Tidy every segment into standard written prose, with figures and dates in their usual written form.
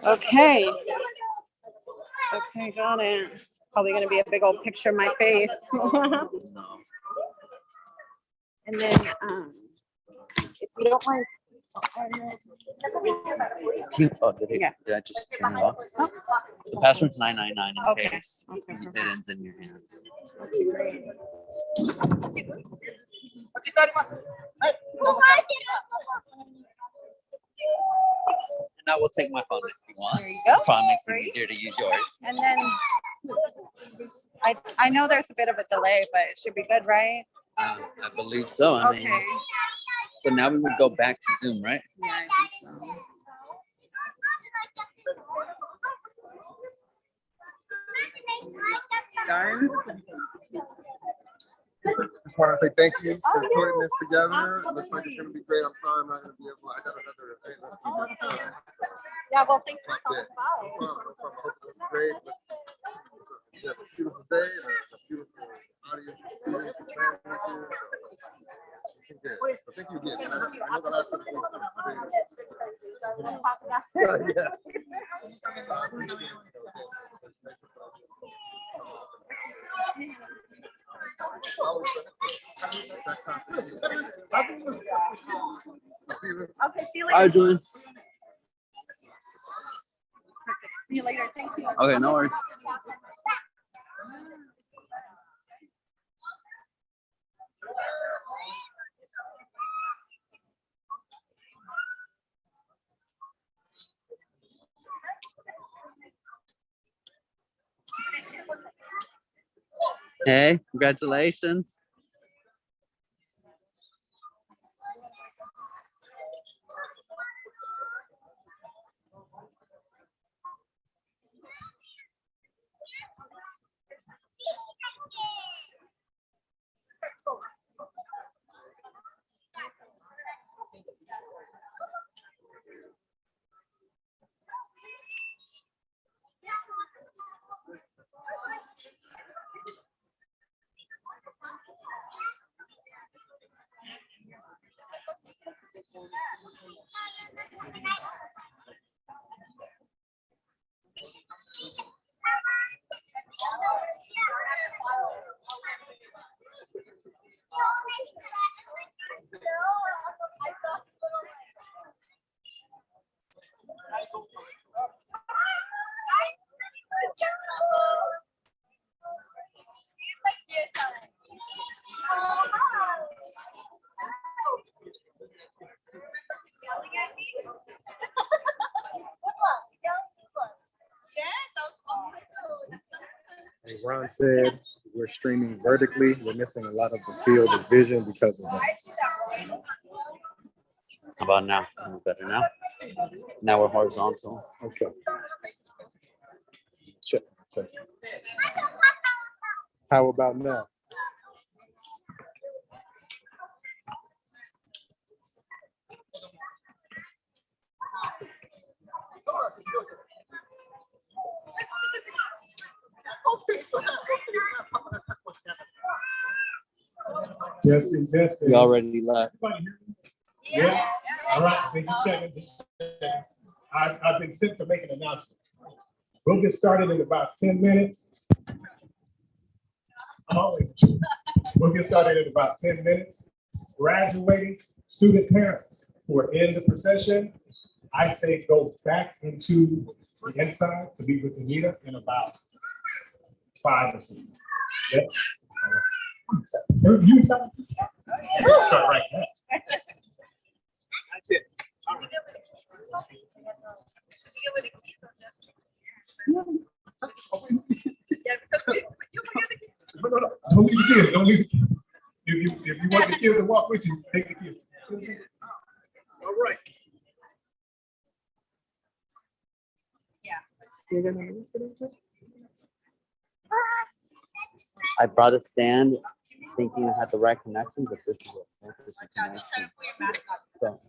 Okay. Okay, got it. It's probably gonna be a big old picture of my face. And then, if you don't mind. Yeah. Did I just turn it off? Oh, The password's 999 in okay. case Okay, it perfect. ends in your hands. And I will take my phone if you want. There you go. Probably makes it Great. easier to use yours. And then I know there's a bit of a delay, but it should be good, right? I believe so. I mean, Okay. so now we would go back to Zoom, right? Yeah, I think so. Darn. Just want to say thank you for putting this together. It looks like it's going to be great. I'm sorry I'm not going to be able. I got another event. Yeah, well, thanks for Yeah. stopping by. No problem, no problem. I hope it was great. You have a beautiful day and a beautiful audience of students and families here. So, good. So thank you again. And I know the last couple of weeks was great. I'll see you. Okay, see you How later. you doing? See you later. Thank you. Okay, no worries. Hey, congratulations. As Ron said, we're streaming vertically. We're missing a lot of the field of vision because of that. How about now? Is it better now? Now we're horizontal. Okay. Check. Check. How about now? Testing, testing. You already left. Yeah. All right. Thank you, Kevin. I've been sent to make an announcement. We'll get started in about 10 minutes. We'll get started in about 10 minutes. Graduating student parents who are in the procession, I say go back into the inside to be with Anita in about 5 or 6. Yep. You start right now. That's it. All right. No. Don't leave the kids. Don't leave the kids. If you want the kids to walk with you, take the kids. All right. I brought a stand thinking I had the right connection, but this is a connection. So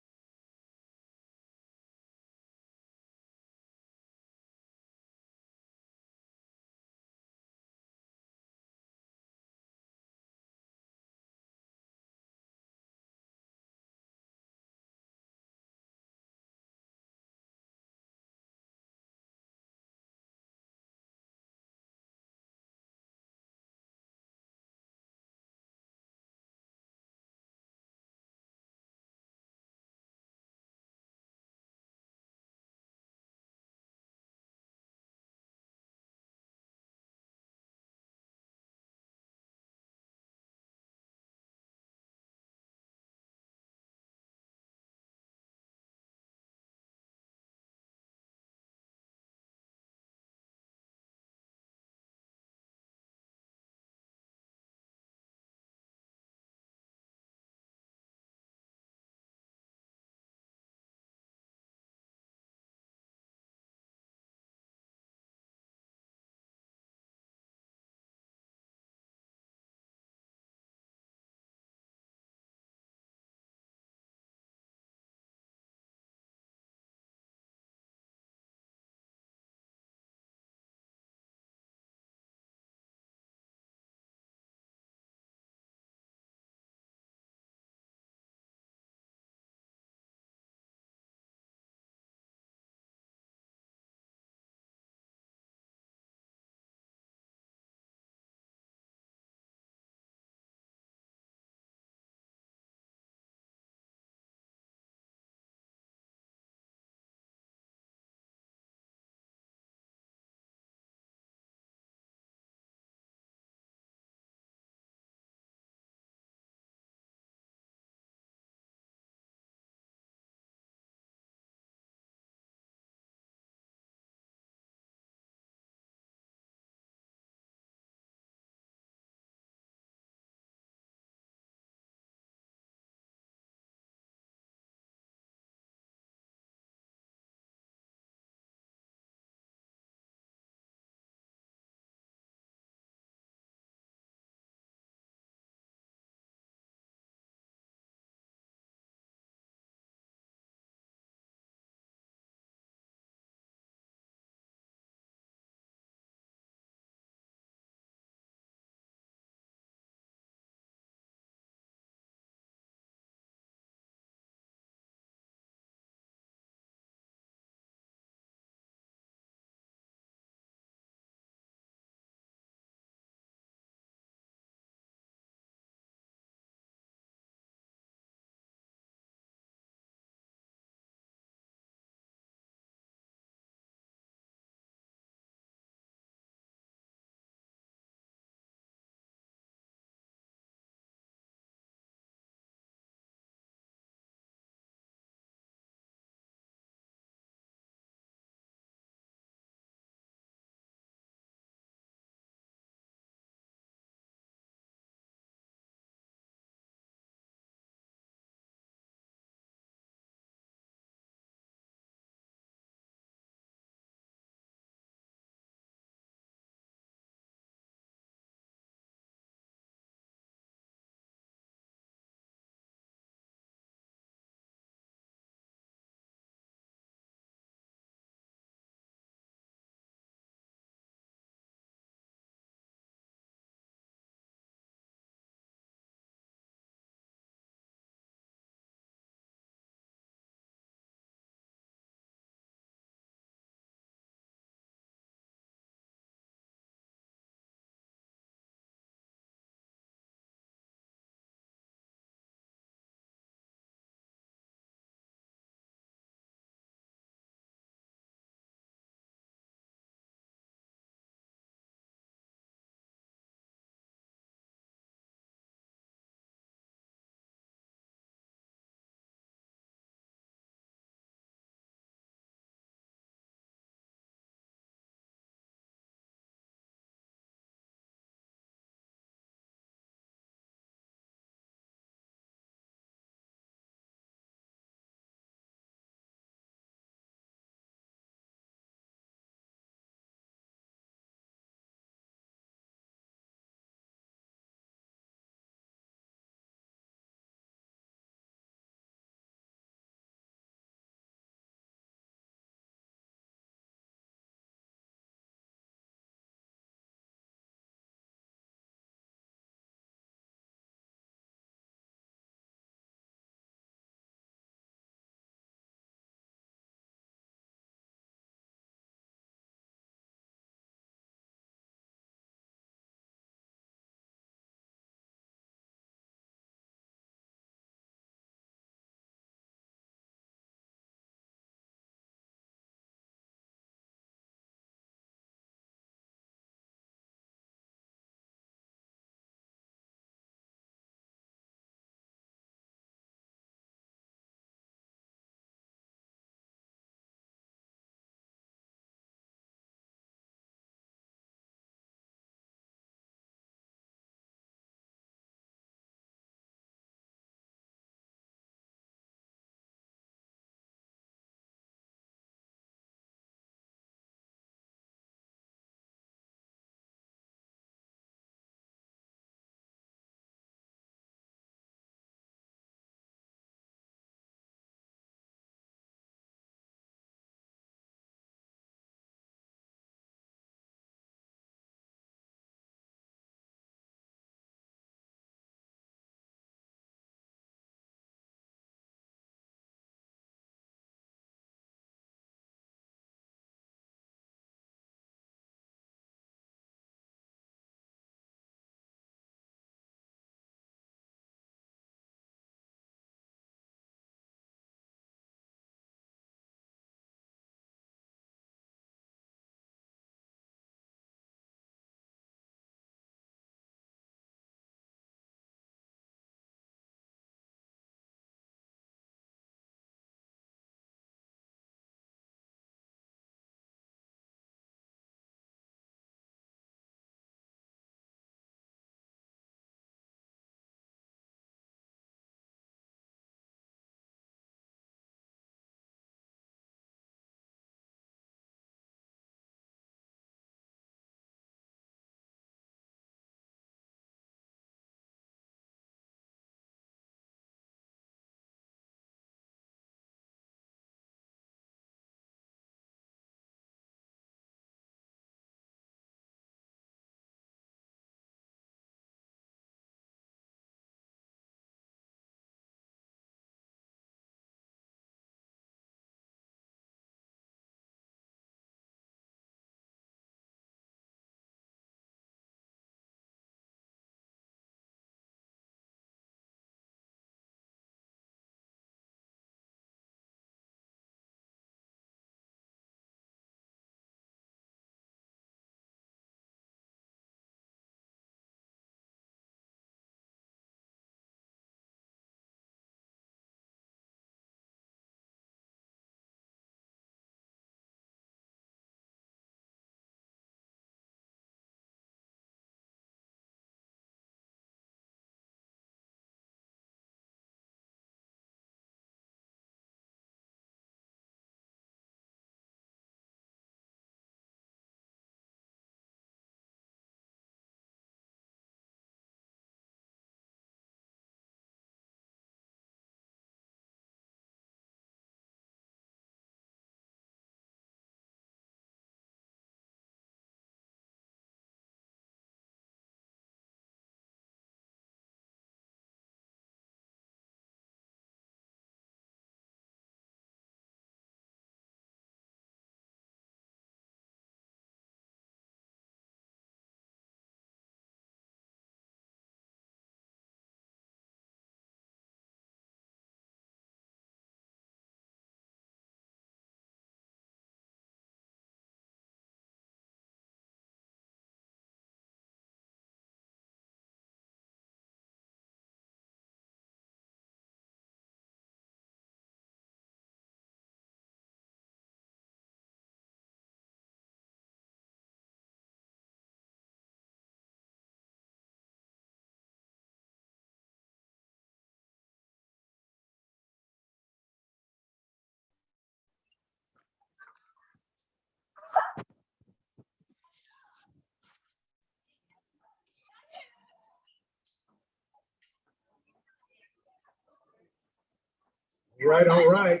All right, all right.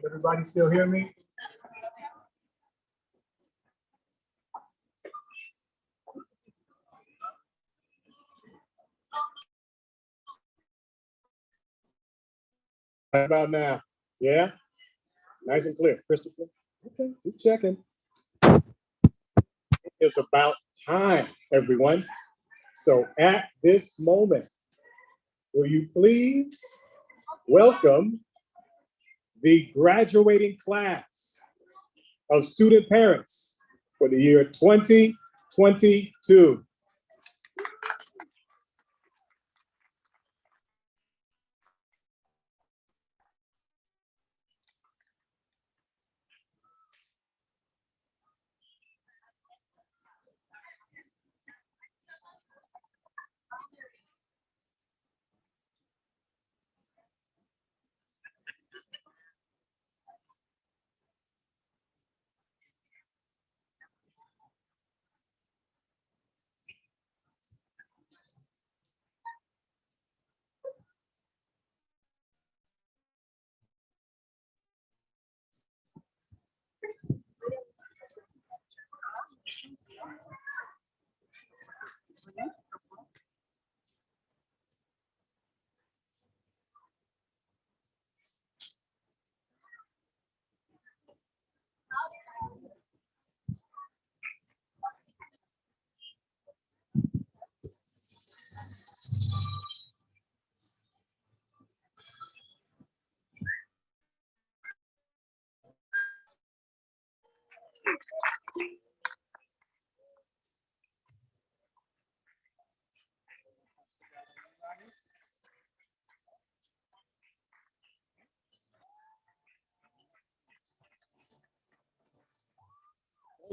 Everybody still hear me? How about now? Yeah? Nice and clear, crystal clear? Okay, just checking. It's about time, everyone. So at this moment, will you please welcome the graduating class of student parents for the year 2022.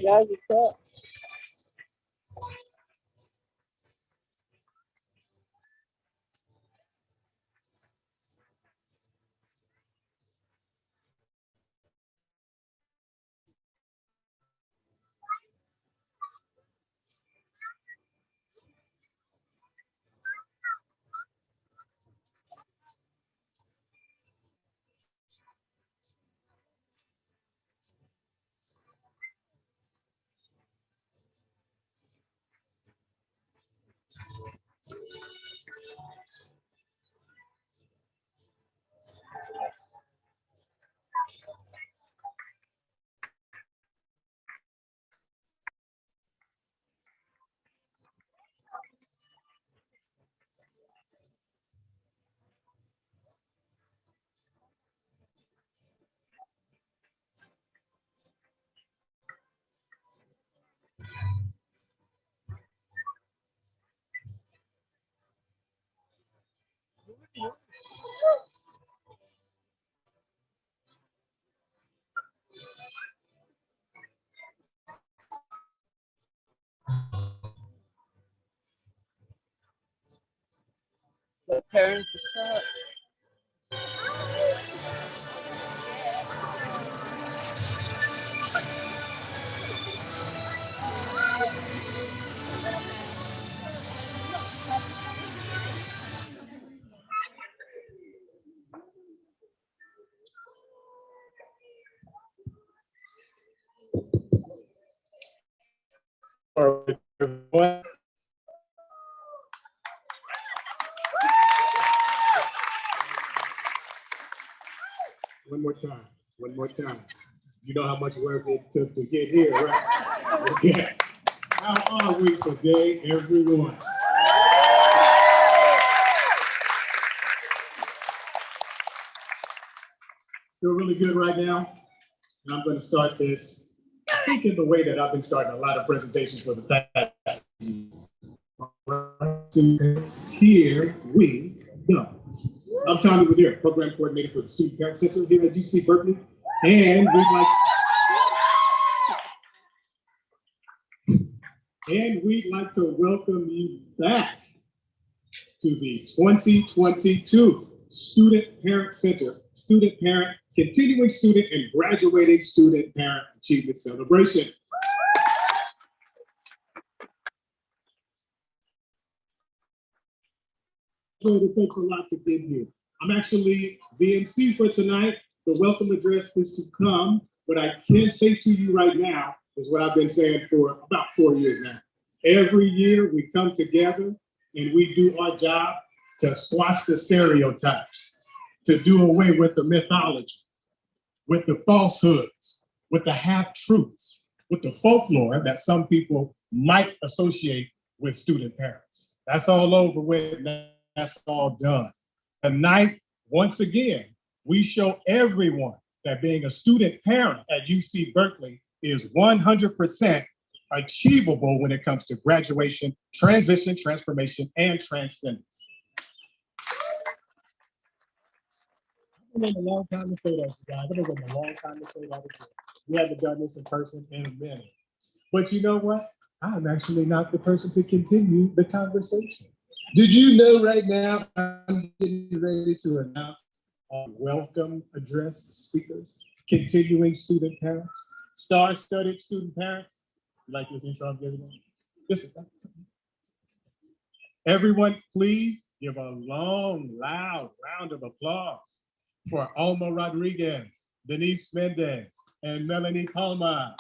Guys, what's up? So parents, what's up? All right, everyone. One more time, one more time. You know how much work it took to get here, right? Okay. How are we today, everyone? Feel really good right now. And I'm going to start this, I think, in the way that I've been starting a lot of presentations for the past years. Here we go. I'm Tommy Lanier, Program Coordinator for the Student Parent Center here at UC Berkeley. And we'd like to welcome you back to the 2022 Student Parent Center, Student Parent, Continuing Student and Graduating Student Parent Achievement Celebration. So it takes a lot to get here. I'm actually the MC for tonight. The welcome address is to come. What I can say to you right now is what I've been saying for about 4 years now. Every year we come together and we do our job to squash the stereotypes, to do away with the mythology, with the falsehoods, with the half-truths, with the folklore that some people might associate with student parents. That's all over with, that's all done. Tonight, once again, we show everyone that being a student parent at UC Berkeley is 100% achievable when it comes to graduation, transition, transformation, and transcendence. I've been waiting a long time to say that, you guys. I've been waiting a long time to say that again. We haven't done this in person in a minute. But you know what? I'm actually not the person to continue the conversation. Did you know right now I'm getting ready to announce welcome address speakers, continuing student parents, star-studded student parents? You like this intro I'm giving them? Listen. Everyone, please give a long, loud round of applause for Alma Rodriguez, Denise Mendez, and Melanie Palma.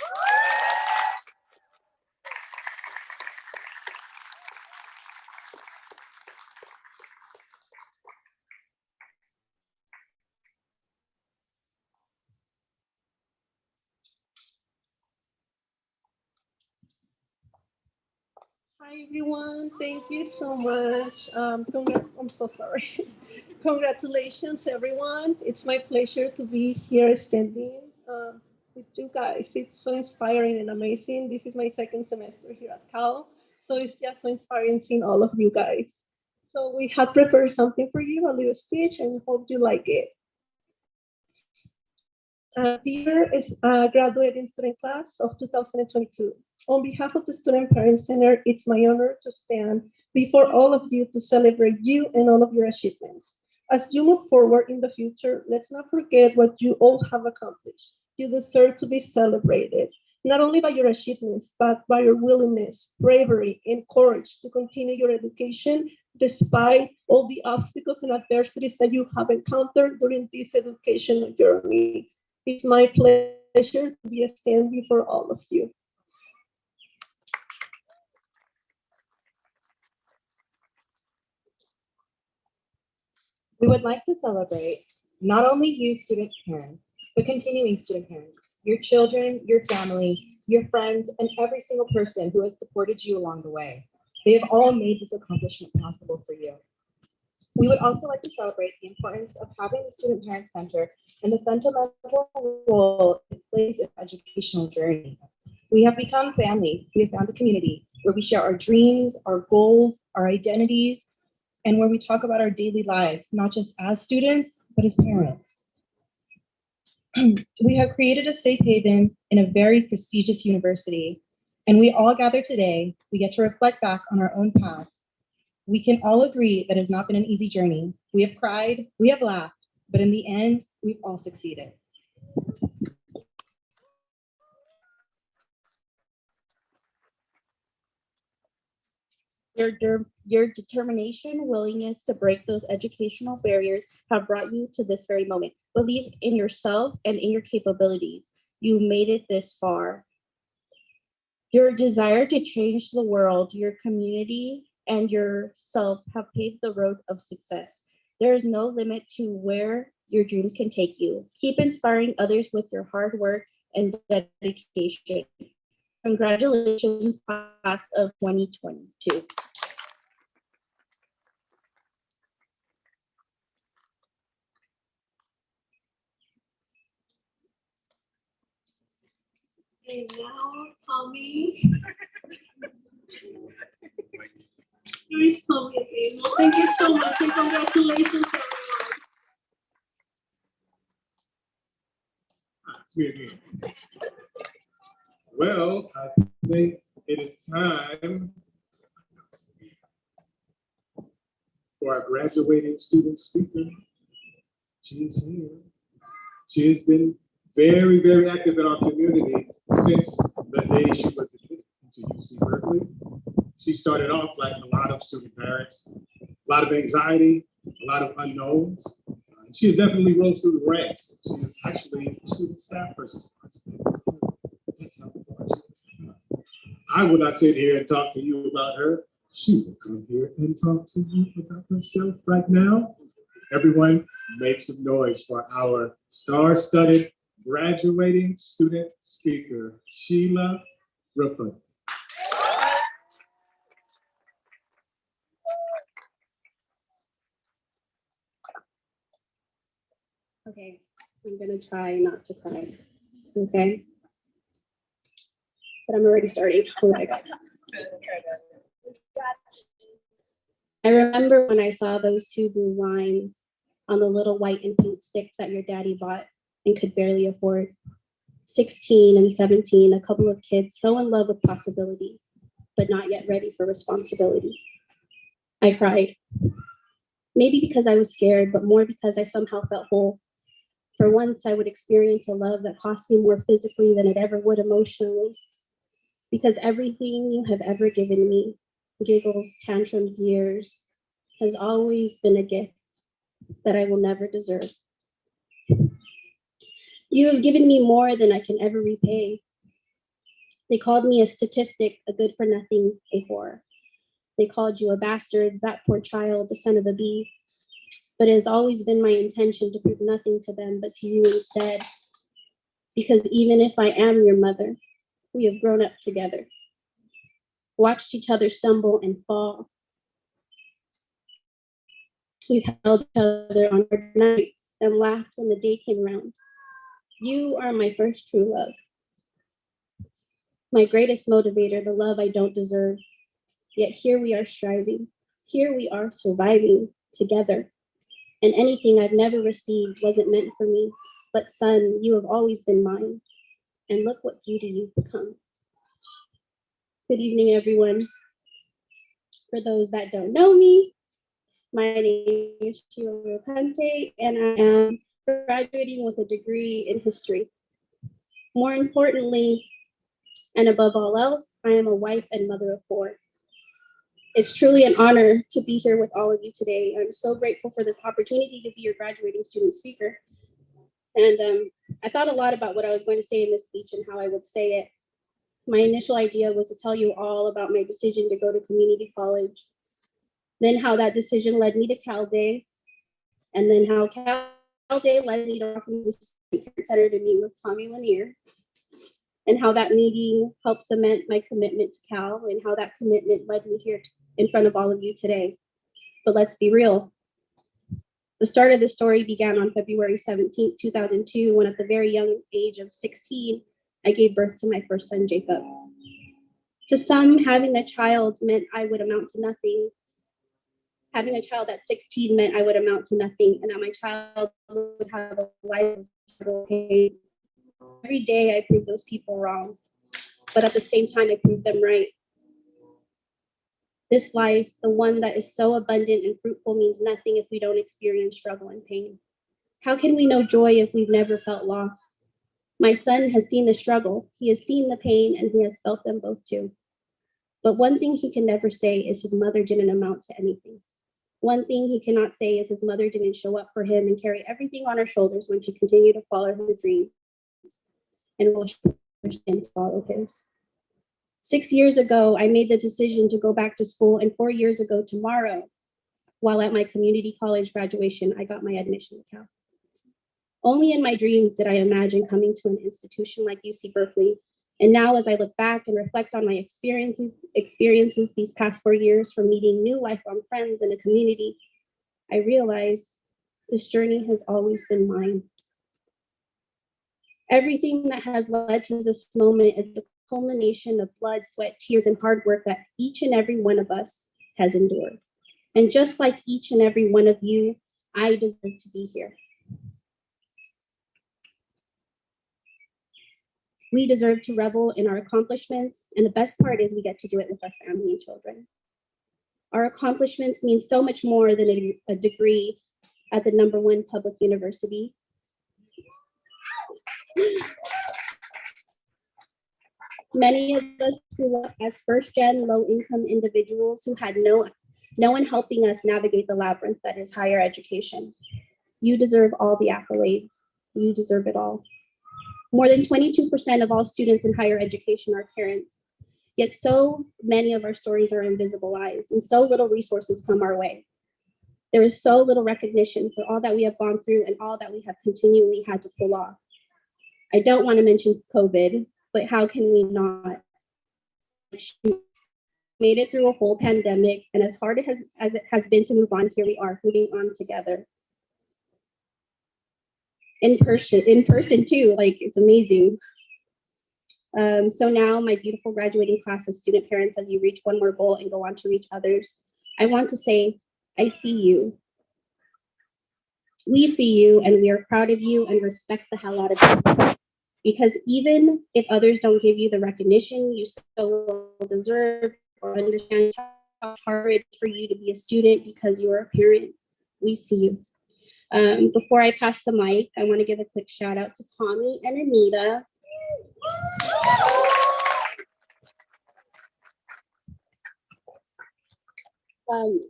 Hi everyone, thank you so much. I'm so sorry. Congratulations everyone. It's my pleasure to be here standing with you guys. It's so inspiring and amazing. This is my second semester here at Cal, so it's just so inspiring seeing all of you guys. So we had prepared something for you, a little speech, and hope you like it. Dear graduating student class of 2022. On behalf of the Student Parent Center, it's my honor to stand before all of you to celebrate you and all of your achievements. As you move forward in the future, let's not forget what you all have accomplished. You deserve to be celebrated, not only by your achievements, but by your willingness, bravery, and courage to continue your education despite all the obstacles and adversities that you have encountered during this educational journey. It's my pleasure to be a stand before all of you. We would like to celebrate not only you student parents, but continuing student parents, your children, your family, your friends, and every single person who has supported you along the way. They have all made this accomplishment possible for you. We would also like to celebrate the importance of having the Student Parent Center and the fundamental role it plays in the educational journey. We have become family. We have found a community where we share our dreams, our goals, our identities, and where we talk about our daily lives, not just as students, but as parents. We have created a safe haven in a very prestigious university, and we all gather today, we get to reflect back on our own path. We can all agree that it has not been an easy journey. We have cried, we have laughed, but in the end, we've all succeeded. Your determination, willingness to break those educational barriers have brought you to this very moment. Believe in yourself and in your capabilities. You made it this far. Your desire to change the world, your community, and yourself have paved the road of success. There is no limit to where your dreams can take you. Keep inspiring others with your hard work and dedication. Congratulations, class of 2022. And now, Tommy. Here is Tommy again. Well, thank you so much and congratulations, everyone. It's me again. Well, I think it is time for our graduating student speaker. She is here. She has been very, very active in our community since the day she was admitted into UC Berkeley. She started off like a lot of student parents, a lot of anxiety, a lot of unknowns. She has definitely rose through the ranks. She is actually a student staff person. That's how far she is. I would not sit here and talk to you about her. She will come here and talk to you about herself right now. Everyone, make some noise for our star-studded graduating student speaker, Sheila Ripper. Okay, I'm gonna try not to cry, okay? But I'm already starting. Oh my God. I remember when I saw those two blue lines on the little white and pink sticks that your daddy bought and could barely afford. 16 and 17, a couple of kids so in love with possibility, but not yet ready for responsibility. I cried. Maybe because I was scared, but more because I somehow felt whole. For once, I would experience a love that cost me more physically than it ever would emotionally. Because everything you have ever given me, giggles, tantrums, years, has always been a gift that I will never deserve. You have given me more than I can ever repay. They called me a statistic, a good for nothing, a whore. They called you a bastard, that poor child, the son of a bee. But it has always been my intention to prove nothing to them, but to you instead. Because even if I am your mother, we have grown up together, watched each other stumble and fall. We've held each other on our nights and laughed when the day came round. You are my first true love, my greatest motivator, the love I don't deserve. Yet here we are striving, here we are surviving together. And anything I've never received wasn't meant for me, but son, you have always been mine. And look what beauty you've become. Good evening, everyone. For those that don't know me, my name is Sheila Rapante, and I am graduating with a degree in history. More importantly, and above all else, I am a wife and mother of 4. It's truly an honor to be here with all of you today. I'm so grateful for this opportunity to be your graduating student speaker. And I thought a lot about what I was going to say in this speech and how I would say it. My initial idea was to tell you all about my decision to go to community college, then how that decision led me to Cal Day, and then how Cal Day led me to walk into the Student Center to meet with Tommy Lanier, and how that meeting helped cement my commitment to Cal, and how that commitment led me here in front of all of you today. But let's be real. The start of the story began on February 17th, 2002, when at the very young age of 16, I gave birth to my first son, Jacob. To some, having a child meant I would amount to nothing. Having a child at 16 meant I would amount to nothing, and that my child would have a life of pain. Every day I proved those people wrong, but at the same time, I proved them right. This life, the one that is so abundant and fruitful, means nothing if we don't experience struggle and pain. How can we know joy if we've never felt loss? My son has seen the struggle, he has seen the pain, and he has felt them both too. But one thing he can never say is his mother didn't amount to anything. One thing he cannot say is his mother didn't show up for him and carry everything on her shoulders when she continued to follow her dreams and will to follow his. 6 years ago, I made the decision to go back to school, and 4 years ago tomorrow, while at my community college graduation, I got my admission to Cal. Only in my dreams did I imagine coming to an institution like UC Berkeley. And now as I look back and reflect on my experiences these past 4 years, from meeting new lifelong friends in a community, I realize this journey has always been mine. Everything that has led to this moment is the culmination of blood, sweat, tears, and hard work that each and every one of us has endured. And just like each and every one of you, I deserve to be here. We deserve to revel in our accomplishments, and the best part is we get to do it with our family and children. Our accomplishments mean so much more than a degree at the #1 public university. Many of us grew up as first-gen low-income individuals who had no no one helping us navigate the labyrinth that is higher education. You deserve all the accolades. You deserve it all. More than 22% of all students in higher education are parents. Yet so many of our stories are invisibilized and so little resources come our way. There is so little recognition for all that we have gone through and all that we have continually had to pull off. I don't want to mention COVID, but how can we not? She made it through a whole pandemic, and as hard as it has been to move on, here we are moving on together. In person too, like it's amazing. So now my beautiful graduating class of student parents, as you reach one more goal and go on to reach others, I want to say, I see you. We see you and we are proud of you and respect the hell out of you. Because even if others don't give you the recognition you so deserve or understand how hard it is for you to be a student because you're a parent, we see you. Before I pass the mic, I want to give a quick shout out to Tommy and Anita.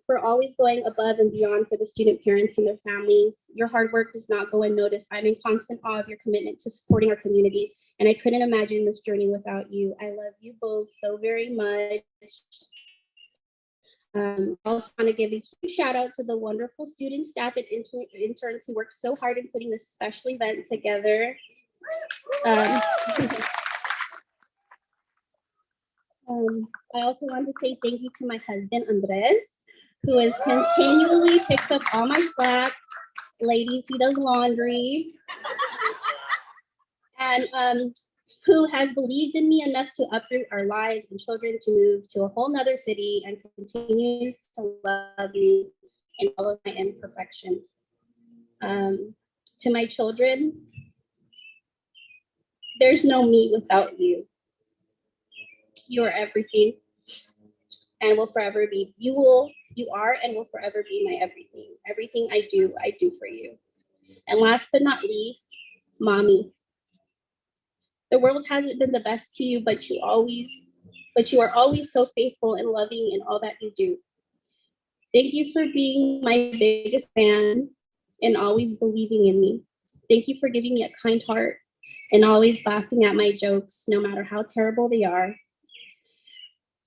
For always going above and beyond for the student parents and their families. Your hard work does not go unnoticed. I'm in constant awe of your commitment to supporting our community, and I couldn't imagine this journey without you. I love you both so very much. I also want to give a huge shout out to the wonderful student staff and interns who worked so hard in putting this special event together. I also want to say thank you to my husband, Andres, who has continually picked up all my slack. Ladies, he does laundry. And who has believed in me enough to uproot our lives and children to move to a whole nother city and continues to love me in all of my imperfections. To my children, there's no me without you. You are everything and will forever be. You are and will forever be my everything. Everything I do for you. And last but not least, mommy. The world hasn't been the best to you, but you are always so faithful and loving in all that you do. Thank you for being my biggest fan and always believing in me. Thank you for giving me a kind heart and always laughing at my jokes, no matter how terrible they are.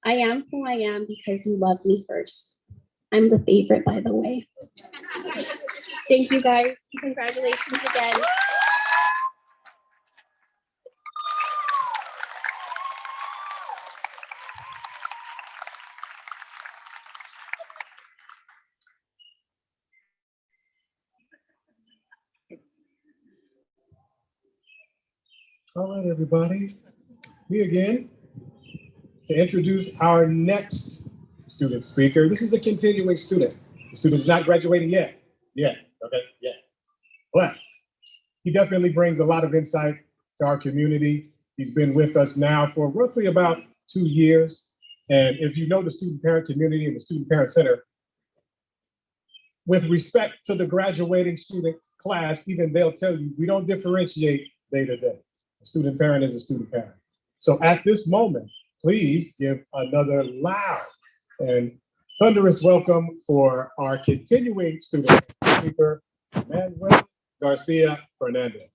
I am who I am because you love me first. I'm the favorite, by the way. Thank you guys. Congratulations again. All right, everybody. Me again to introduce our next student speaker. This is a continuing student. The student's not graduating yet. But he definitely brings a lot of insight to our community. He's been with us now for roughly about 2 years. And if you know the student parent community and the student parent center, with respect to the graduating student class, even they'll tell you, we don't differentiate day to day. A student parent is a student parent. So at this moment, please give another loud and thunderous welcome for our continuing student speaker, Manuel Garcia Fernandez.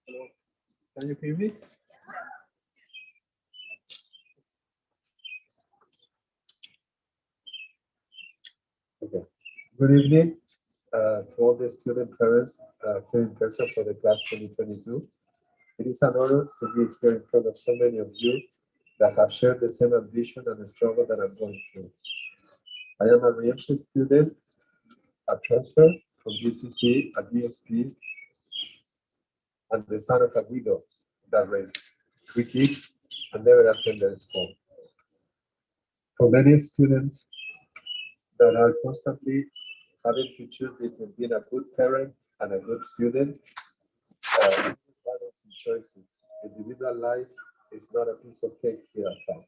Hello, can you hear me? Okay. Good evening to all the student parents here in person for the class 2022. It is an honor to be here in front of so many of you that have shared the same ambition and the struggle that I'm going through. I am a reentry student, a transfer from BCC, a DSP, and the son of a widow that raised 3 kids and never attended school. For many students that are constantly having to choose between being a good parent and a good student, balance and choices. Individual life is not a piece of cake here at home.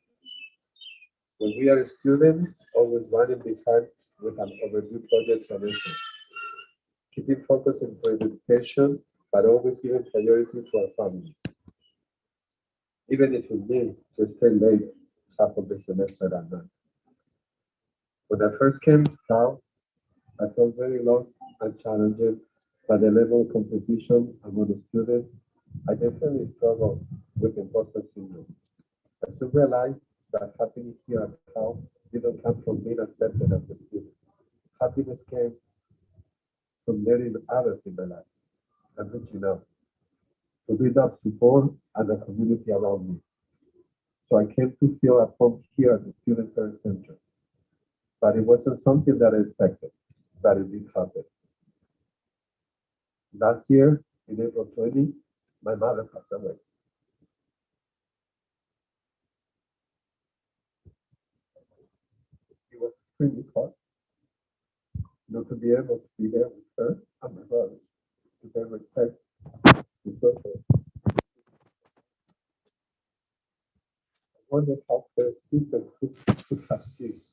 When we are a student, always running behind with an overdue project solution. keeping focus in education, but always giving priority to our family. Even if it means to stay late half of the semester at night. When I first came out, I felt very lost and challenged by the level of competition among the students. I definitely struggled with imposter syndrome. I soon realized that happiness here at Cal didn't come from being accepted as a student. Happiness came from letting others in my life and reaching out to build up support and the community around me. So I came to feel at home here at the Student Parent Center. But it wasn't something that I expected, but it did happen. Last year, in April 20, my mother passed away. It was extremely hard not to be able to be there with her and my brother, to pay respect to her. I wondered how her sister could have ceased.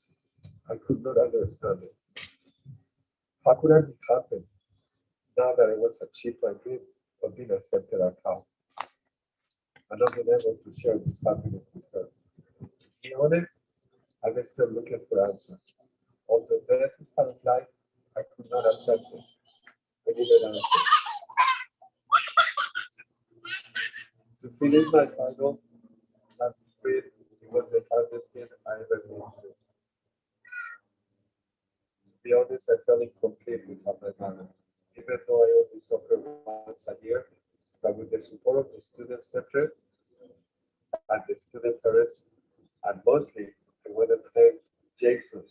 I could not understand it. How could that happen now that I was achieved my dream of being accepted at Cal? And not being able to share this happiness with her. To be honest, I'm still looking for answers. Although death is part of life, I could not accept it. I needed an answer. To finish my final last sprint, it was the hardest thing I ever been through. To be honest, I felt incomplete without my mother. Even though I only soccer once a year, but with the support of the student center and the student parents, and mostly I want to thank Jason.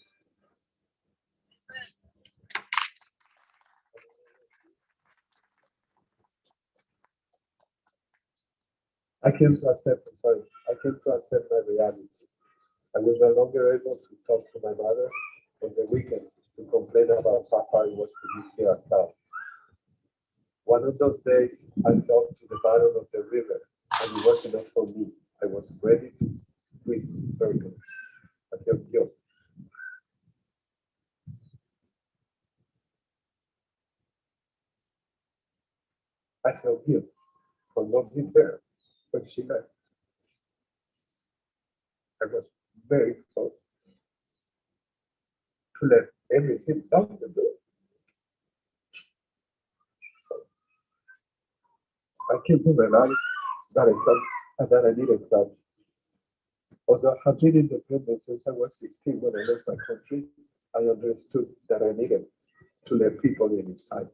I came to accept my reality. I was no longer able to talk to my mother on the weekends to complain about how hard it was to be here at Cal. One of those days, I fell to the bottom of the river, and it wasn't enough for me. I was ready to quit Berkeley. I felt guilt. I felt guilt for not being there when she left. I was very close to let everything down the door. I came to realize that I needed help. Although I have been independent since I was 16 when I left my country, I understood that I needed to let people in inside.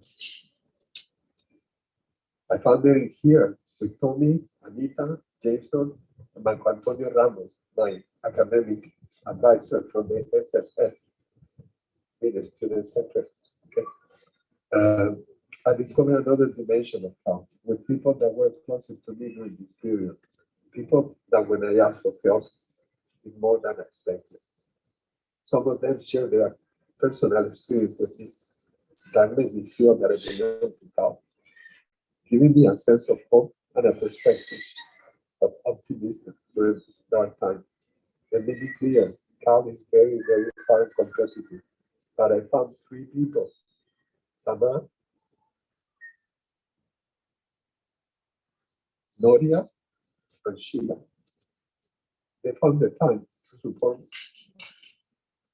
I found it here with Tommy, Anita, Jason, and Marco Antonio Ramos, my academic advisor from the SFS, in the student center. Okay. I discovered another dimension of health with people that were closest to me during this period. People that when I asked for help, did more than expected. Some of them share their personal experience with me that made me feel that I belong to help, giving me a sense of hope and a perspective of optimism during this dark time. Let me be clear, Cal is very, very hard and competitive, but I found 3 people, Sama, Noria, and Sheila. They found the time to support me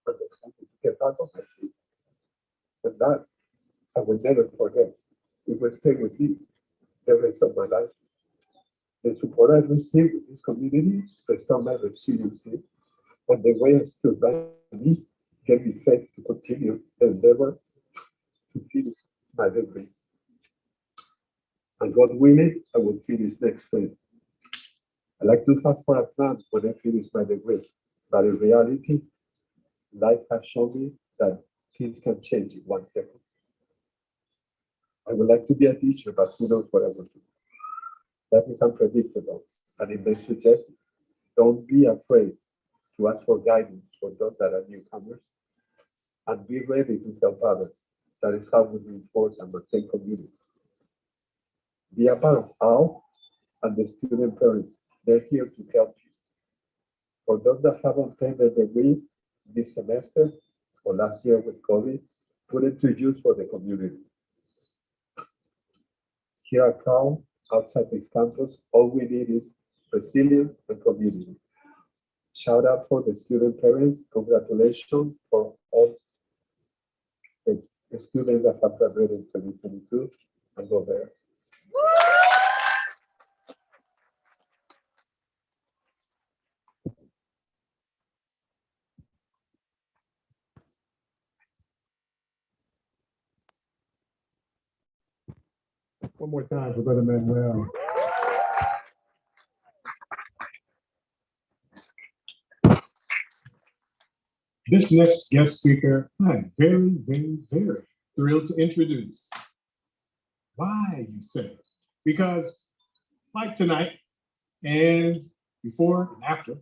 and the time to get out of my feet. And that I will never forget. It will stay with me the rest of my life. The support I received with this community restored my resiliency, and the way I stood by me gave me faith to continue the endeavor to finish my degree. And God willing, I will finish next spring. I like to have for a plan when I finish my degree, but in reality, life has shown me that things can change in 1 second. I would like to be a teacher, but who knows what I will do. That is unpredictable, and it may suggest don't be afraid to ask for guidance for those that are newcomers, and be ready to help others. That is how we reinforce and maintain community. Be about Al and the student parents. They're here to help you. For those that haven't paid their degree this semester or last year with COVID, put it to use for the community. Here at Cal, outside this campus, all we need is resilience and community. Shout out for the student parents. Congratulations for all the students that have graduated in 2022 and go there. One more time for Brother Manuel. This next guest speaker, I'm very, very, very thrilled to introduce. Why, you say? Because like tonight and before and after,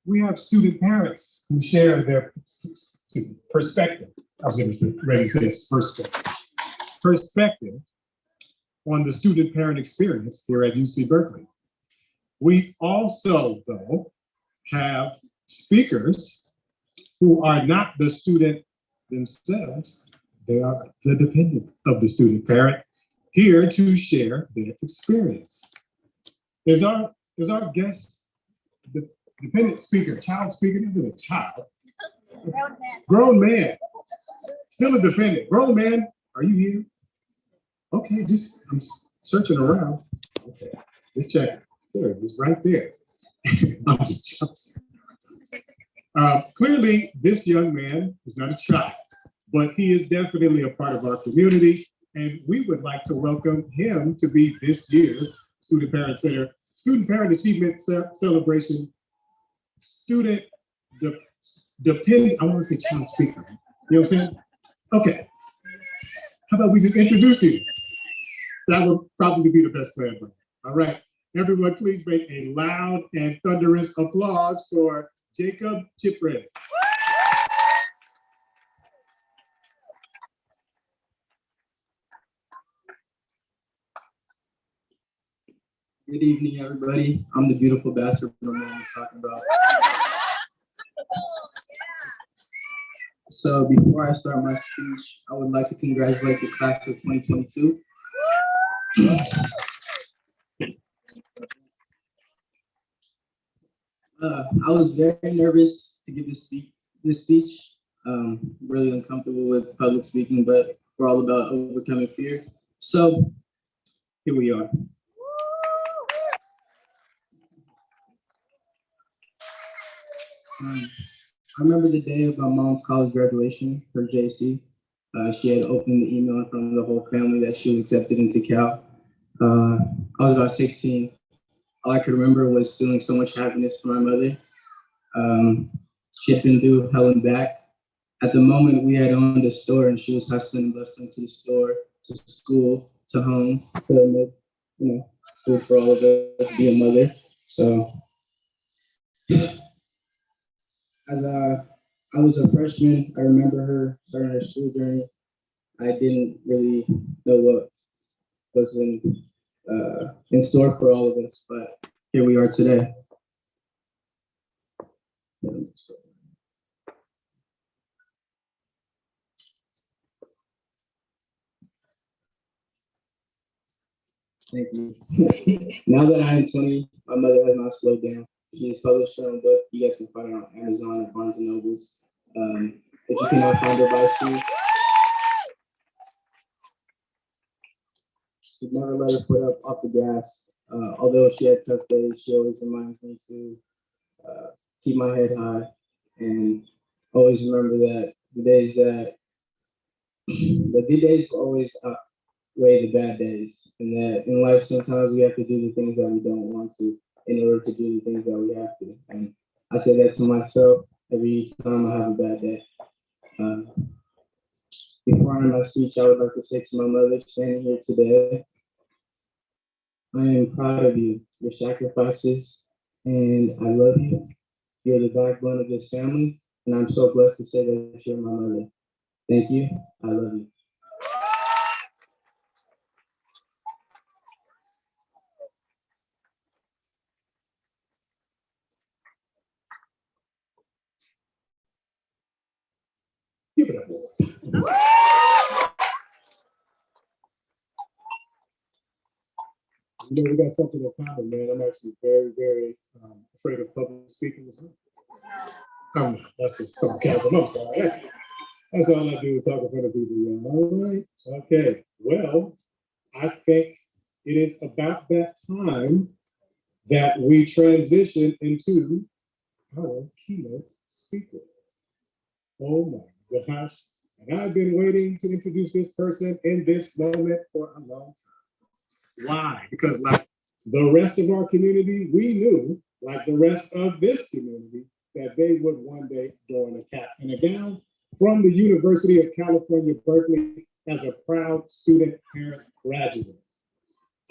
we have student parents who share their perspective. I was ready to say it's perspective on the student parent experience here at UC Berkeley. We also, though, have speakers who are not the student themselves, they are the dependent of the student parent, here to share their experience. Is our guest the dependent speaker, child speaker, isn't a child? Grown man, still a dependent. Grown man, are you here? Okay, I'm searching around. Okay, just check. There, it's right there. I'm just clearly, this young man is not a child, but he is definitely a part of our community, and we would like to welcome him to be this year's Student Parent Center Student Parent Achievement Celebration Student Dependent. I want to say child speaker. You know what I'm saying? Okay. How about we just introduce you? That would probably be the best plan. All right. Everyone, please make a loud and thunderous applause for Jacob Chipres. Good evening, everybody. I'm the beautiful bastard my mom was talking about. So before I start my speech, I would like to congratulate the class of 2022. I was very nervous to give this speech. Really uncomfortable with public speaking, but we're all about overcoming fear. So here we are. I remember the day of my mom's college graduation, her JC. She had opened the email in front of the whole family that she was accepted into Cal. I was about 16. All I could remember was feeling so much happiness for my mother. She had been through hell and back. At the moment, we had owned a store, and she was hustling and bustling to the store, to school, to home, to make, food for all of us, be a mother. So, as I was a freshman, I remember her starting her school journey. I didn't really know what was in store for all of us, but here we are today. Thank you. Now that I'm 20, my mother has not slowed down. She has published her own book. You guys can find it on Amazon and Barnes and Nobles. If you cannot find her by she'd never let her foot up off the gas. Although she had tough days, she always reminds me to keep my head high and always remember that the good days will always outweigh the bad days, and that in life sometimes we have to do the things that we don't want to in order to do the things that we have to. And I say that to myself every time I have a bad day. Before I end my speech, I would like to say to my mother standing here today, I am proud of you, your sacrifices, and I love you. You're the backbone of this family, and I'm so blessed to say that you're my mother. Thank you. I love you. Give it up. You know, we got something in common, man. I'm actually very, very afraid of public speaking. That's just some chasm. I'm sorry. That's all I do is talk in front of people. Y'all. All right. Okay. Well, I think it is about that time that we transition into our keynote speaker. Oh my gosh. And I've been waiting to introduce this person in this moment for a long time. Why? Because like the rest of our community, we knew, like the rest of this community, that they would one day join a cap and a gown from the University of California, Berkeley, as a proud student parent graduate.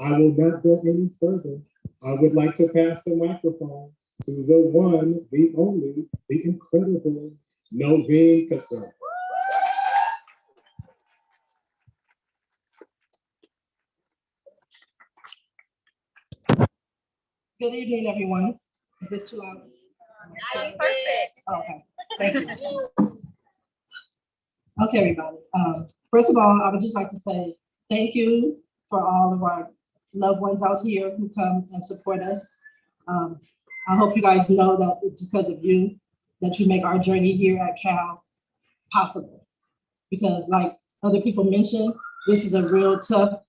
I will not go any further. I would like to pass the microphone to the one, the only, the incredible Noveen Kassar. Good evening, everyone. Is this too loud? Nice, perfect. Okay, thank you. Okay, everybody. First of all, I would just like to say thank you for all of our loved ones out here who come and support us. I hope you guys know that it's because of you that you make our journey here at Cal possible. Because like other people mentioned, this is a real tough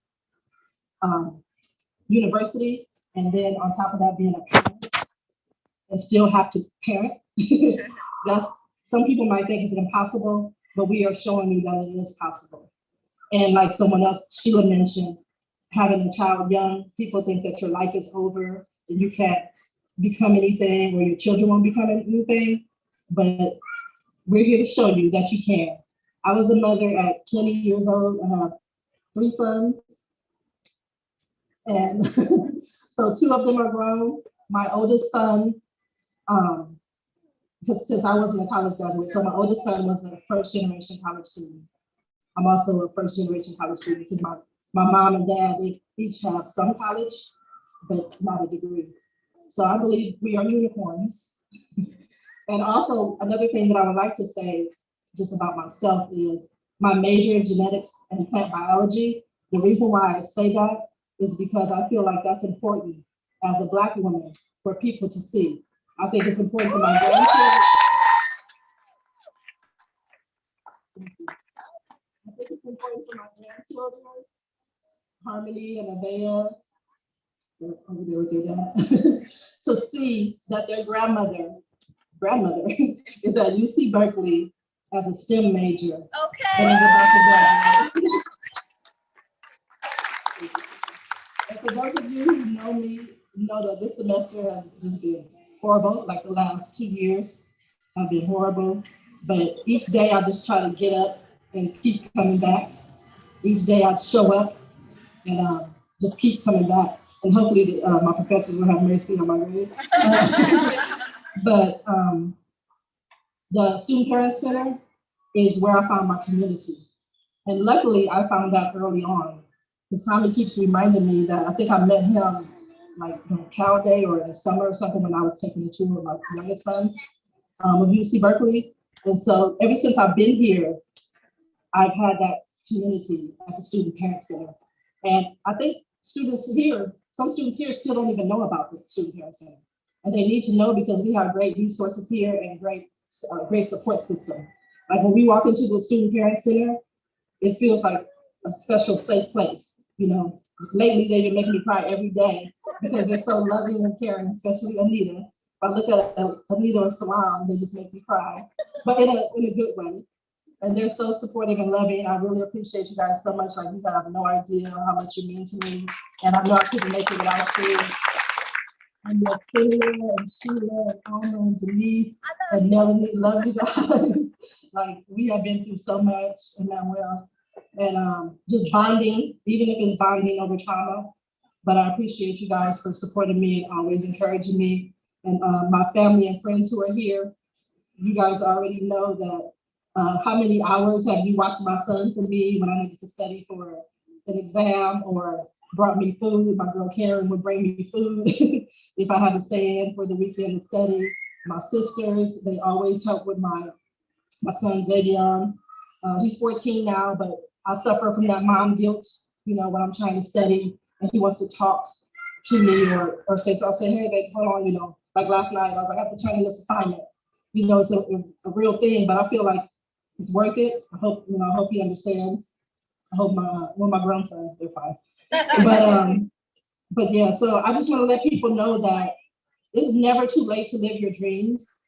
university. And then on top of that, being a parent and still have to parent. That's, some people might think it's impossible, but we are showing you that it is possible. And like someone else, Sheila mentioned, having a child young, people think that your life is over and you can't become anything or your children won't become anything, but we're here to show you that you can. I was a mother at 20 years old. I have 3 sons. And so 2 of them are grown. My oldest son, because since I wasn't a college graduate, so my oldest son was a first generation college student. I'm also a first generation college student because my mom and dad, they each have some college, but not a degree. So I believe we are unicorns. And also another thing that I would like to say just about myself is my major in genetics and plant biology. The reason why I say that is because I feel like that's important as a Black woman for people to see. I think it's important for my grandchildren. I think it's important for my grandchildren, Harmony and Avea, they're over there with their dad, to see that their grandmother is at UC Berkeley as a STEM major. Okay. And is about to graduate. And for those of you who know me, know that this semester has just been horrible. Like the last 2 years have been horrible. But each day I just try to get up and keep coming back. Each day I show up and just keep coming back. And hopefully my professors will have mercy on my grade. But the Student Parent Center is where I found my community. And luckily I found that early on. Because Tommy keeps reminding me that I think I met him like on Cal Day or in the summer or something when I was taking a tour with my youngest son of UC Berkeley. And so ever since I've been here, I've had that community at the Student Parent Center. And I think students here, some students here still don't even know about the Student Parent Center. And they need to know because we have great resources here and great support system. Like when we walk into the Student Parent Center, it feels like a special safe place. You know, lately they've been making me cry every day because they're so loving and caring, especially Anita. If I look at Anita or Salam, they just make me cry, but in a good way. And they're so supportive and loving. I really appreciate you guys so much. Like you guys have no idea how much you mean to me. And I know I couldn't make it without you. And Celia and Sheila and Alma and Denise and Melanie, love you guys. Like we have been through so much in Manuel. And just bonding, even if it's bonding over trauma. But I appreciate you guys for supporting me and always encouraging me. And my family and friends who are here, you guys already know that how many hours have you watched my son for me when I needed to study for an exam or brought me food. My girl Karen would bring me food if I had to stay in for the weekend and study. My sisters, they always help with my son Xavier. He's 14 now, but I suffer from that mom guilt, you know, when I'm trying to study and he wants to talk to me or say, I'll say, hey, babe, hold on, you know, like last night, I was like, I have to turn in this assignment. You know, it's a real thing, but I feel like it's worth it. I hope, you know, I hope he understands. I hope my grandsons, they're fine. But yeah, so I just want to let people know that it's never too late to live your dreams.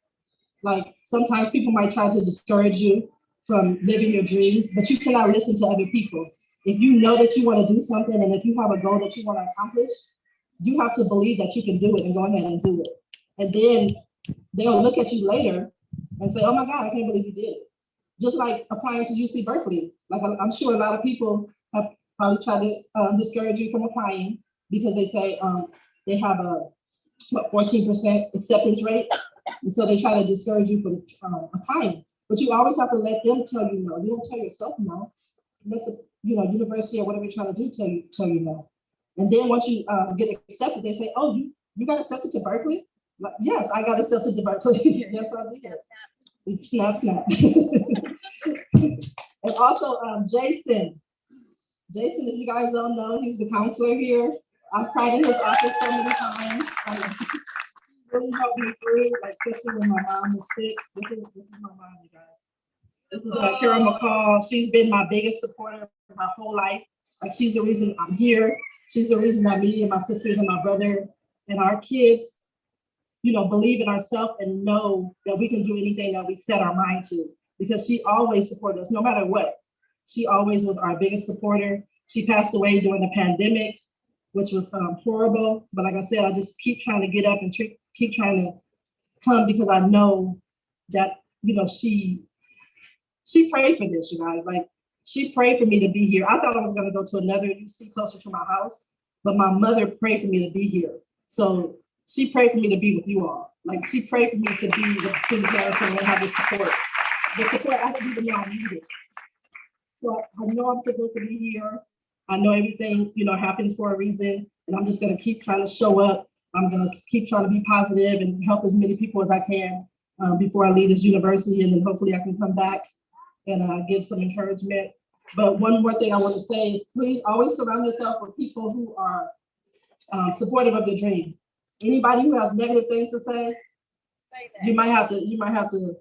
Like sometimes people might try to discourage you from living your dreams, but you cannot listen to other people. If you know that you want to do something and if you have a goal that you want to accomplish, you have to believe that you can do it and go ahead and do it. And then they'll look at you later and say, oh my God, I can't believe you did it. Just like applying to UC Berkeley. Like I'm sure a lot of people have probably tried to discourage you from applying because they say they have a 14% acceptance rate. And so they try to discourage you from applying. But you always have to let them tell you no. You don't tell yourself no. Let the university or whatever you're trying to do tell you no. And then once you get accepted, they say, oh, you got accepted to Berkeley? Like, yes, I got accepted to Berkeley. Yes, I did. Snap, snap. And also Jason, if you guys don't know, he's the counselor here. I've cried in his office so many times. Really helped me through, like especially when my mom was sick. This is my mom, you guys. This is Kara McCall. She's been my biggest supporter my whole life. Like she's the reason I'm here. She's the reason that me and my sisters and my brother and our kids, you know, believe in ourselves and know that we can do anything that we set our mind to. Because she always supported us, no matter what. She always was our biggest supporter. She passed away during the pandemic, which was horrible. But like I said, I just keep trying to get up and keep trying to come because I know that, you know, she prayed for this, you guys. Like she prayed for me to be here. I thought I was going to go to another UC closer to my house, but my mother prayed for me to be here. So she prayed for me to be with you all. Like she prayed for me to be with student parents and have the support. The support I didn't even know I needed. So I know I'm supposed to be here. I know everything, you know, happens for a reason, and I'm just going to keep trying to show up. I'm going to keep trying to be positive and help as many people as I can before I leave this university, and then hopefully I can come back and give some encouragement. But one more thing I want to say is please always surround yourself with people who are supportive of your dream. Anybody who has negative things to say you might have to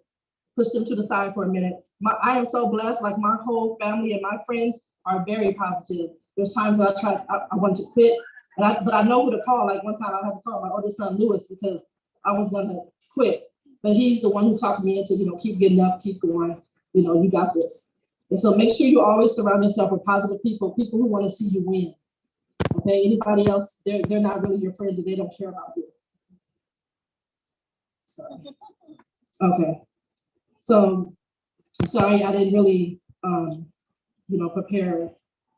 push them to the side for a minute. I am so blessed, like my whole family and my friends are very positive. There's times that I wanted to quit, but I know who to call. Like one time I had to call my oldest son, Lewis, because I was gonna quit. But he's the one who talked me into, you know, keep getting up, keep going, you know, you got this. And so make sure you always surround yourself with positive people who want to see you win. Okay, anybody else, they're not really your friends if they don't care about you. So, okay. So sorry, I didn't really, you know, prepare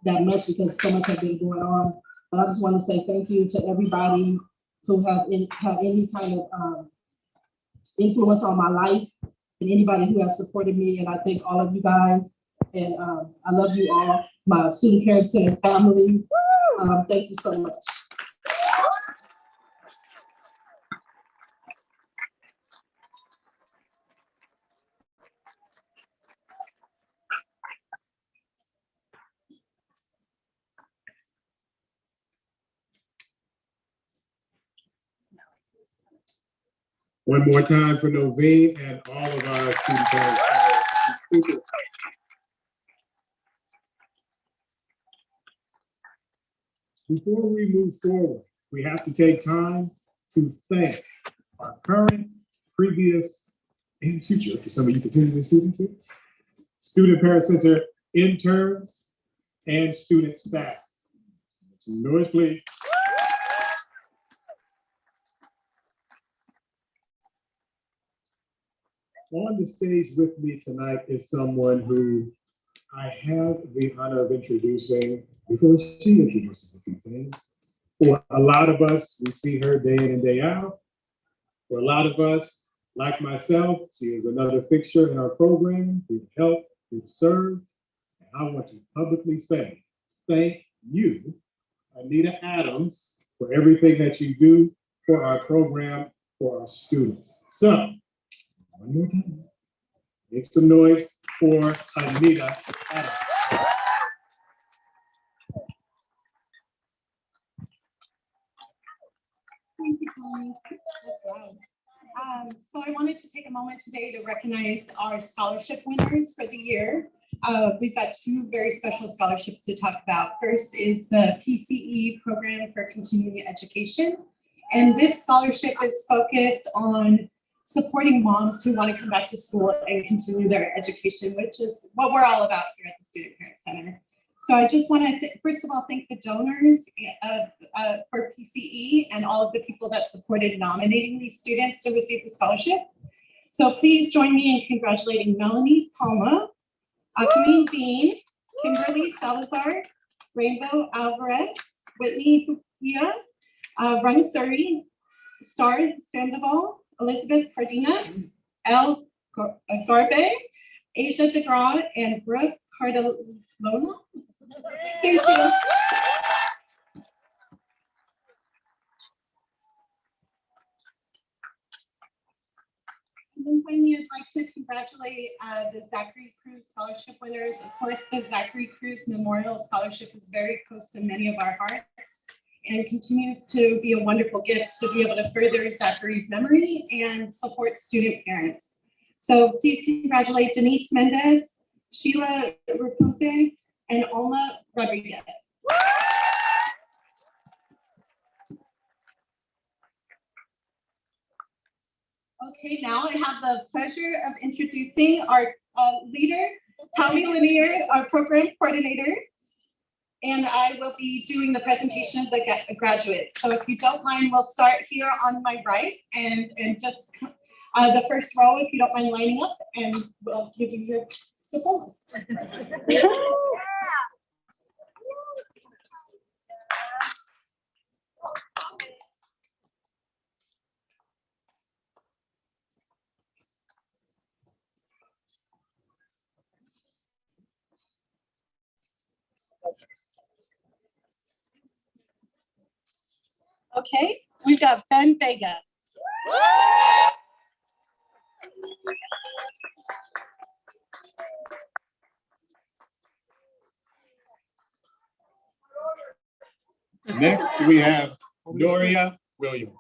that much because so much has been going on. But I just want to say thank you to everybody who has had any kind of influence on my life and anybody who has supported me. And I thank all of you guys. And I love you all, my Student Parent Center family. Thank you so much. One more time for Noveen and all of our student parents. Before we move forward, we have to take time to thank our current, previous, and future, for some of you continuing students here, Student Parent Center interns and student staff. Some noise, please. On the stage with me tonight is someone who I have the honor of introducing before she introduces a few things. For a lot of us, we see her day in and day out. For a lot of us, like myself, she is another fixture in our program. We've helped, we've served. And I want to publicly say thank you, Anita Adams, for everything that you do for our program, for our students. So, one more time. Make some noise for Anita Adams. Thank you, Tony. That's loud. So I wanted to take a moment today to recognize our scholarship winners for the year. We've got two very special scholarships to talk about. First is the PCE Program for Continuing Education. And this scholarship is focused on supporting moms who want to come back to school and continue their education, which is what we're all about here at the Student Parent Center. So I just want to, first of all, thank the donors for PCE and all of the people that supported nominating these students to receive the scholarship. So please join me in congratulating Melanie Palma, Camille Bean, Kimberly Salazar, Rainbow Alvarez, Whitney Pupia, Run Surrey, Star Sandoval, Elizabeth Cardenas, El Garbe, Asia DeGraw, and Brooke Cardellona. Thank you. And then finally, I'd like to congratulate the Zachary Cruz Scholarship winners. Of course, the Zachary Cruz Memorial Scholarship is very close to many of our hearts and continues to be a wonderful gift to be able to further Zachary's memory and support student parents. So please congratulate Denise Mendez, Sheila Rapunte, and Alma Rodriguez. Okay, now I have the pleasure of introducing our leader, Tommy Lanier, our program coordinator, and I will be doing the presentation of the graduates. So if you don't mind, we'll start here on my right and just the first row, if you don't mind lining up, and we'll give you your diplomas. Okay, we've got Ben Vega. Next, we have Doria Williams.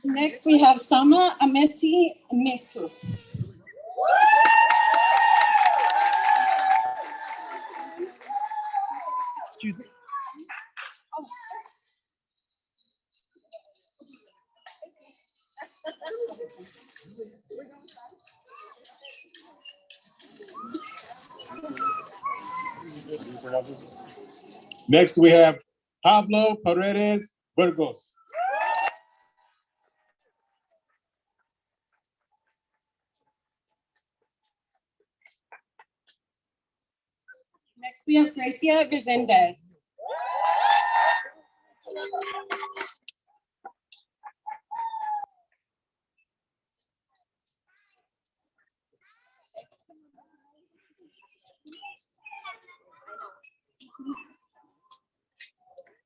Next, we have Sama Ameti Meku. Excuse me. Next, we have Pablo Paredes Burgos. Next, we have Gracia Resendez.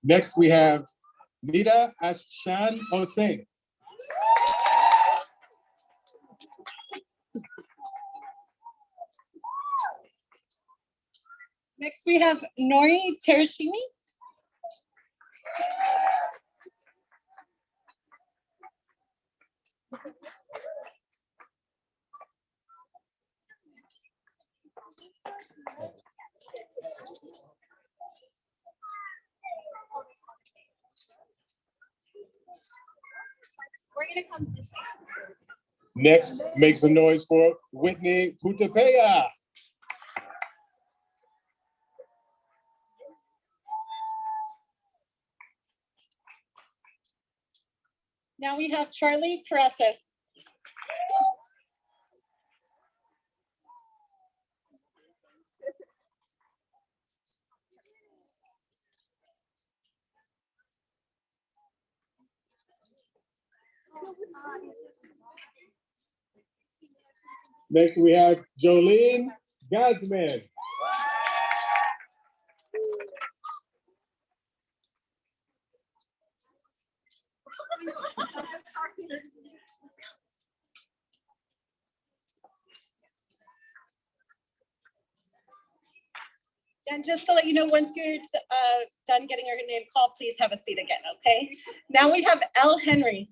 Next, we have Nita Ashan Hossein. Next, we have Nori Terashimi. We're gonna come this way. Next, make some noise for Whitney Putapea. Now we have Charlie Carasas. Next, we have Jolene Guzman. And just to let you know, once you're done getting your name called, please have a seat again, okay? Now we have L. Henry.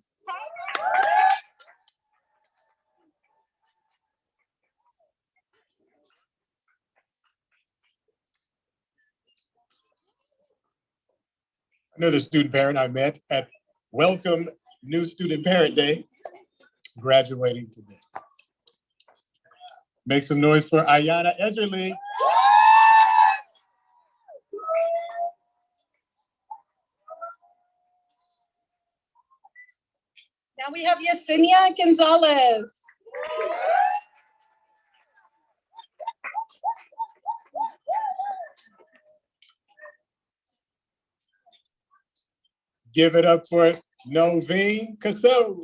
Another student parent I met at Welcome New Student Parent Day, graduating today. Make some noise for Ayana Edgerly. Now we have Yesenia Gonzalez. Give it up for Noveen Casso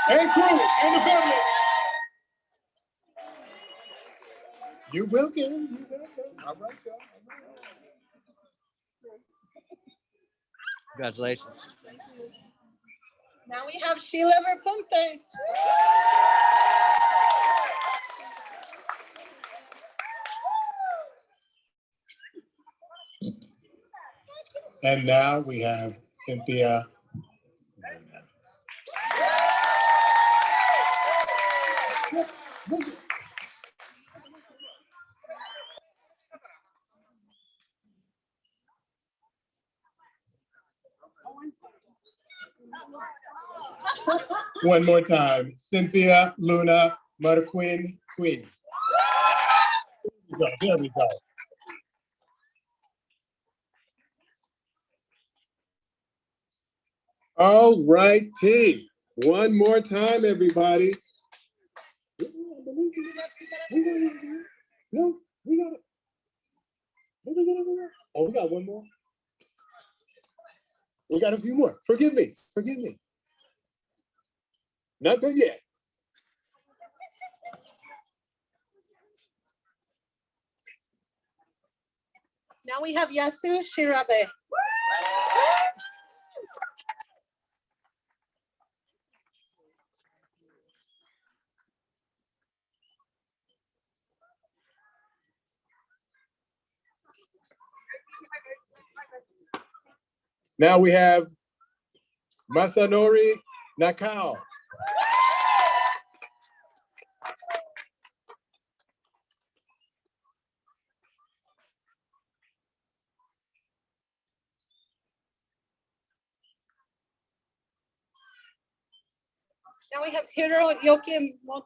and crew and the family. You will get it. You will get it. All right, y'all. Congratulations. Now we have Sheila Verpunte. And now we have Cynthia. One more time, Cynthia Luna Marquin Quinn. There we go. All right, T. One more time, everybody. No, we got it. Oh, we got one more. We got a few more. Forgive me. Forgive me. Not done yet. Now we have Yasu Shirabe. Now we have Masanori Nakao. Now we have Hiroyoki Mote.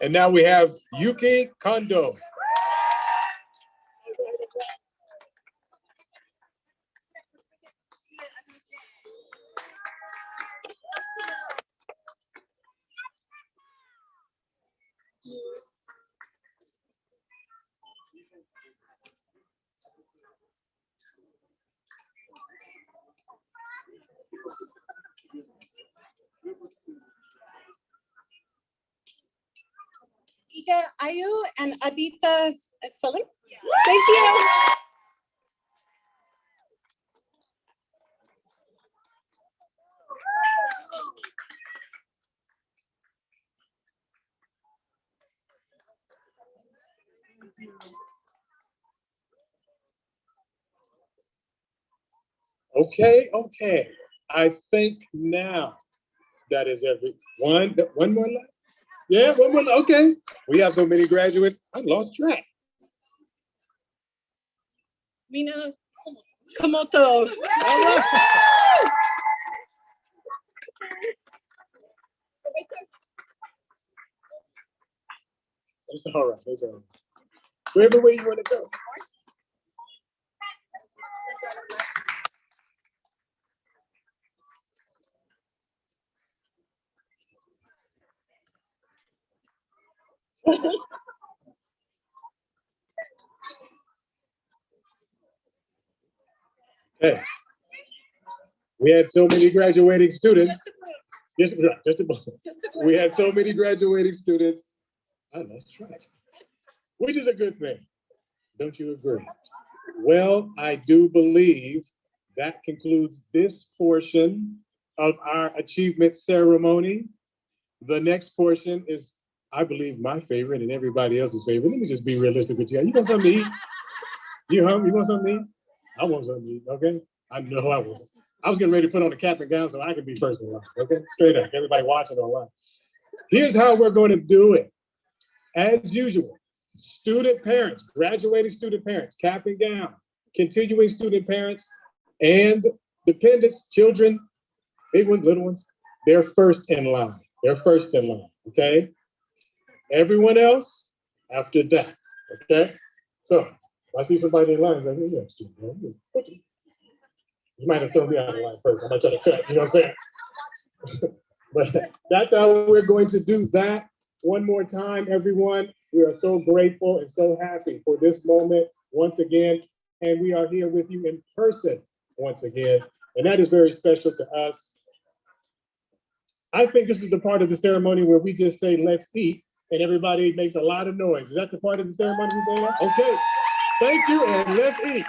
And now we have Yuki Kondo. Ida Ayu and Adita Salim. Thank you. Okay. I think now that is one more left. Yeah, one more. Okay. We have so many graduates. I lost track. Mina Komoto. It's all right. It's all right. Wherever way you want to go. Okay. We had so many graduating students. Just a moment. We had so many graduating students. I lost track. which is a good thing. Don't you agree? Well, I do believe that concludes this portion of our achievement ceremony. The next portion is, I believe, my favorite and everybody else's favorite. Let me just be realistic with you. You want something to eat? You hungry? You want something to eat? I want something to eat, okay? I know I was. I was getting ready to put on the cap and gown so I could be first in line, okay? Straight up, everybody watching online. Here's how we're going to do it. As usual, student parents, graduating student parents, cap and gown, continuing student parents, and dependents, children, big ones, little ones, they're first in line. They're first in line, okay? Everyone else after that, okay? So if I see somebody in line, like, yeah, student, you might have thrown me out of line first. I might try to cut, you know what I'm saying? But that's how we're going to do that. One more time, everyone. We are so grateful and so happy for this moment once again. And we are here with you in person once again. And that is very special to us. I think this is the part of the ceremony where we just say, let's eat, and everybody makes a lot of noise. Is that the part of the ceremony we say that? Okay, thank you, and let's eat.